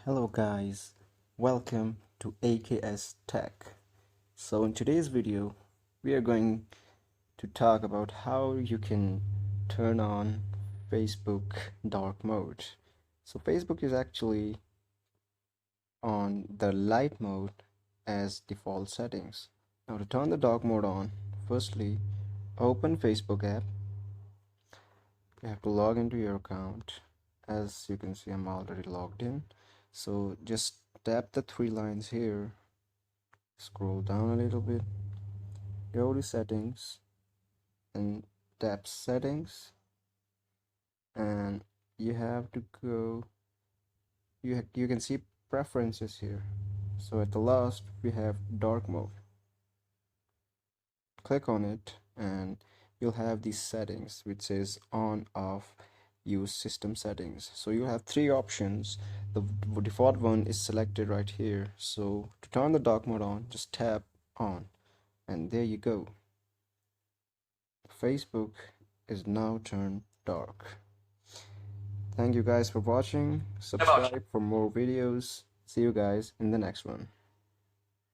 Hello guys, welcome to AKS Tech. So in today's video, we are going to talk about how you can turn on Facebook dark mode. So Facebook is actually on the light mode as default settings. Now to turn the dark mode on, firstly, open Facebook app. You have to log into your account. As you can see, I'm already logged in. So just tap the three lines here, scroll down a little bit, go to settings and tap settings, and you have to go, you can see preferences here. So at the last we have dark mode. Click on it and you'll have these settings which says on, off, use system settings. So you have three options. The default one is selected right here. So to turn the dark mode on, just tap on, and there you go. Facebook is now turned dark. Thank you guys for watching. Subscribe for more videos. See you guys in the next one.